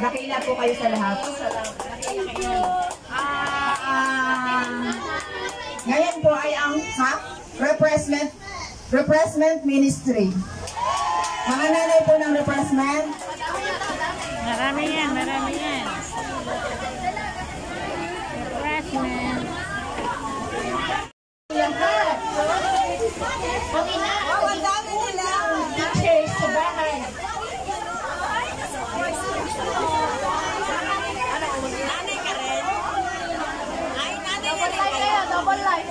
Dakila po kayo sa lahat. Ngayon po ay ang refreshment ministry. Mga nanay po ng refreshment. Marami yan, marami yan. Refreshment. Okay na. Ang dami nilang teachers sa bahay. Nanay ka rin? Ay, nanay ka rin. Double line.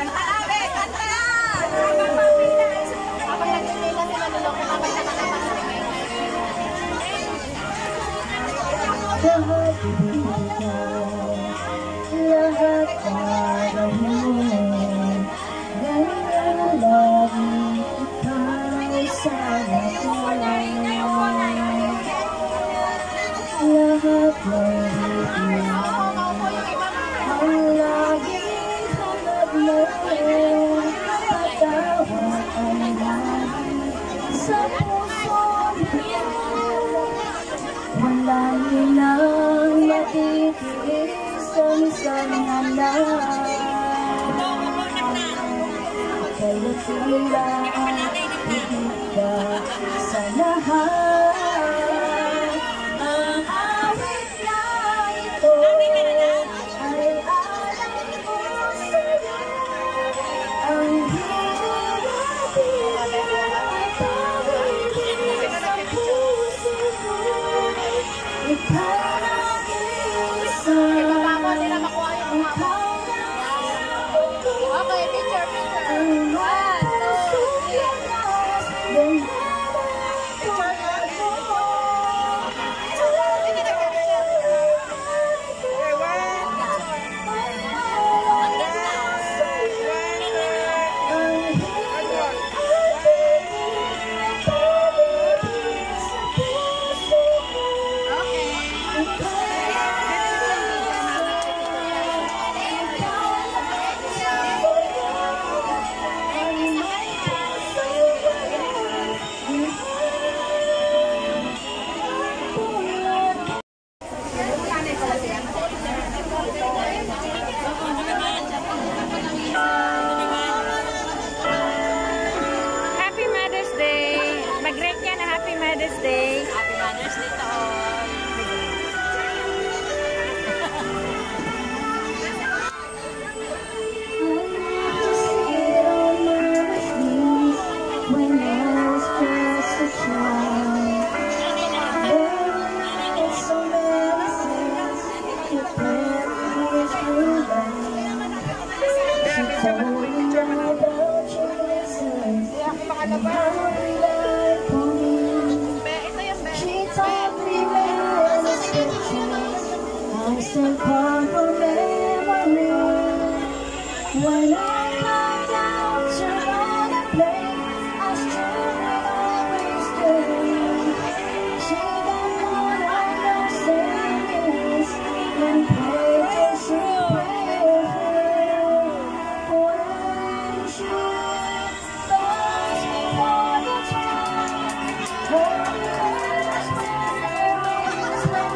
Kanta na, be! Kanta na! Habang nagpila sila nilok, habang nakakapasok. Lahat para mo, ganyan lagi ikaw sa lahat. Lahat ng ang laging hanap mo, patawag ang lagi sa puso mo. Wala nilang matitiis ang isang anak. Kaya sila ang ibigka sa lahat. Ang awit na ito ay alam ko sa'yo. Ang hirap pag-ibig sa puso ko. Ikaw ang isa. Okay, picture. Happy Mother's Day. Mag-greet yan na Happy Mother's Day. Happy Mother's Day to all. Still part of memory. When I come down to another place, I still will always do. She got what I know says, and pray till she prays. When she falls before the time, when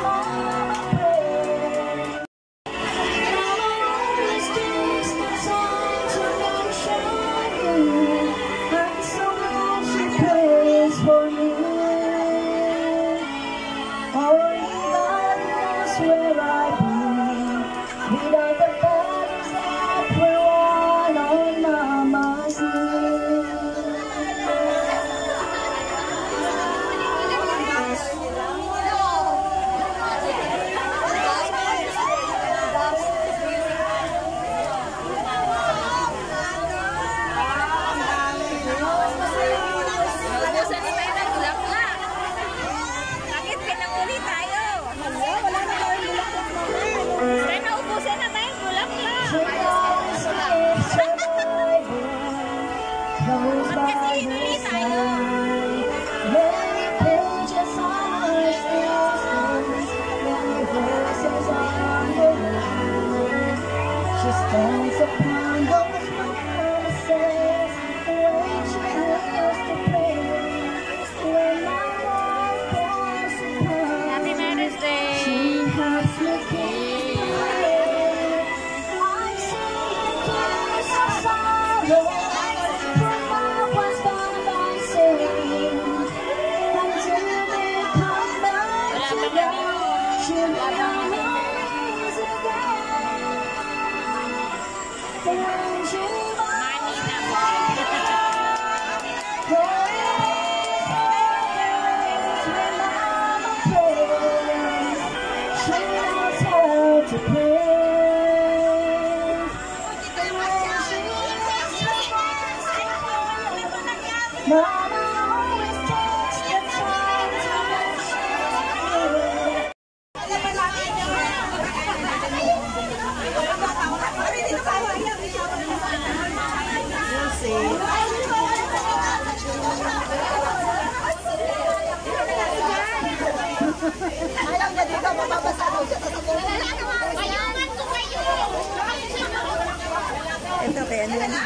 Mama prays. Where I've been, without the battles that were won on Mama's Bakit pinanguli tayo? Wala na tayong bulaklak naman. Sir, naubusan na tayong bulaklak. Ba't kasi hinuli tayo? Many pages are still, many voices on the road. She stands upon those promises, the way she used to pray. When my Mama always takes the time to mention you. Alam na dito, mababasa ko siya sa sabon. Ayaman ko kayo! Ito, kaya nila na.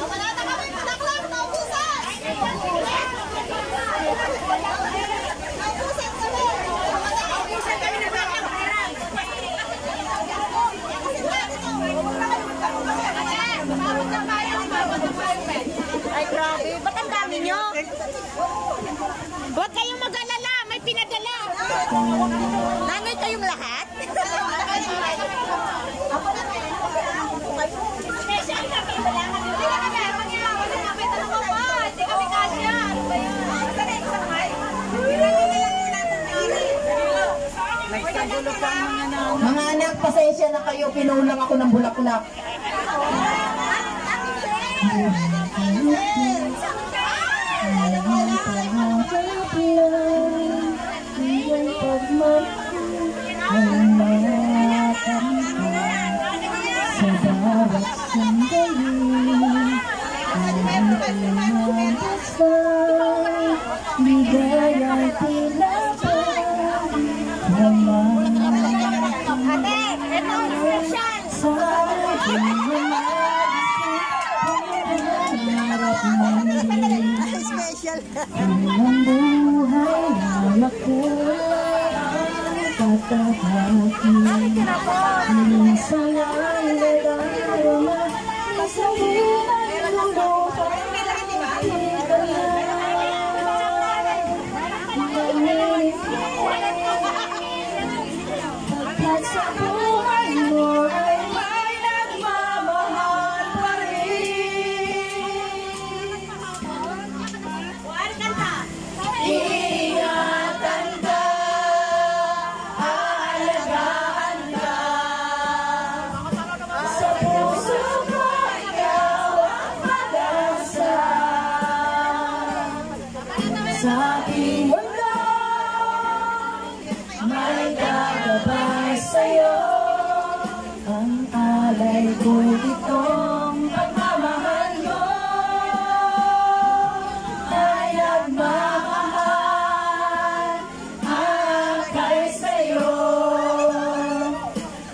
Wala na kami panaklak, naubusan! Naubusan kami! Naubusan kami na baklang hirang! Ay, grabe. Ba't ang dami nyo? Huwag kayong mag-alala. May pinadala. Nanay kayong lahat? Special kami. Wala kami. Hindi kami meron niya. Wala kami talaga pa. Hindi kami kasya. Ano ba yan? Mga anak, pasensya na kayo. Pinulang ako ng bulaklak. Ate, ito ang special. Special. Ang buhay na makulay ang katahaki. Minsan ay nadarama, isang buhay luluha. Pagkat sa buhay mo ay may nagmamahal pa rin. Ingatan ka, aalagaan ka. Sa puso ko ikaw ang pag-asa. Sa aking mundo, may gagabay sa'yo. Ang alay ko'y itong pagmamahal mo. Ay nagmamahal akay sa'yo.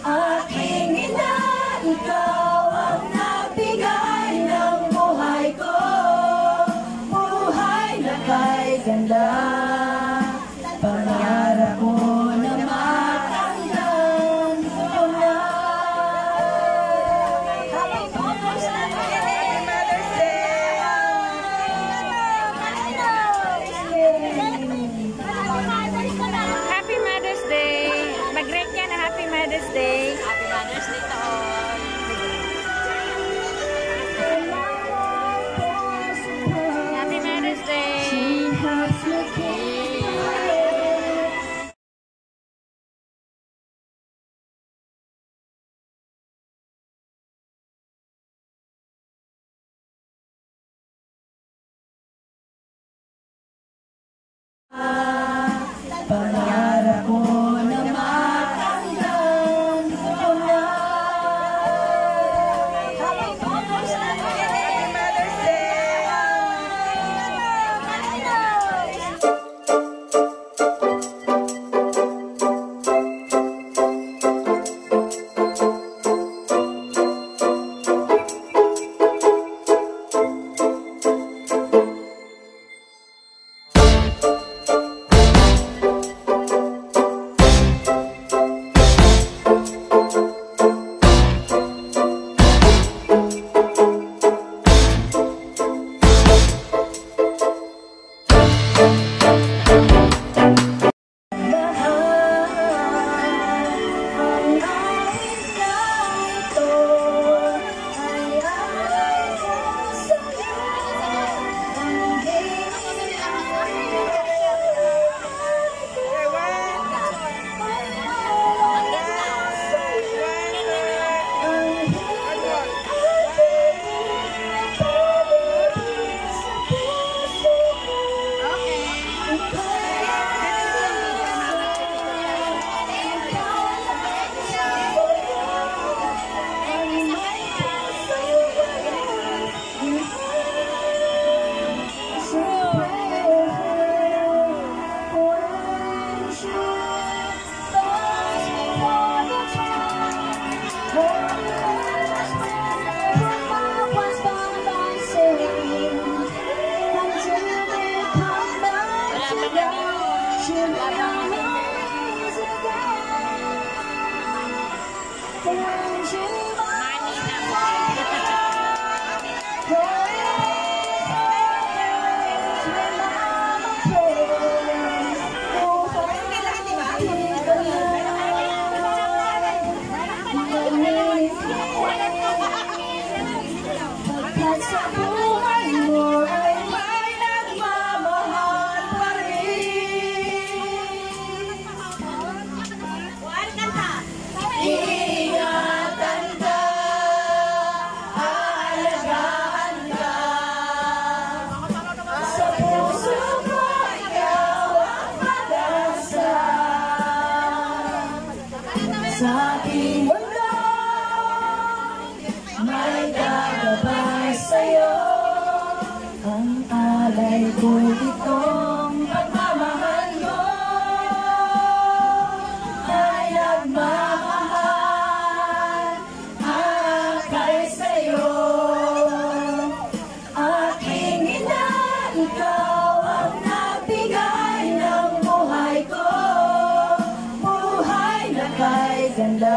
Aking ina, ikaw ang nagbigay ng buhay ko. Buhay na kay ganda. Pangarap ko na matanggan ko na. Happy Mother's Day! Happy Mother's Day. Mag-greet niya na Happy Mother's Day. Happy Mother's Day to all. Happy Mother's Day. She helps me keep pangarap ko na matanggan ko na. Happy Mother's Day! can love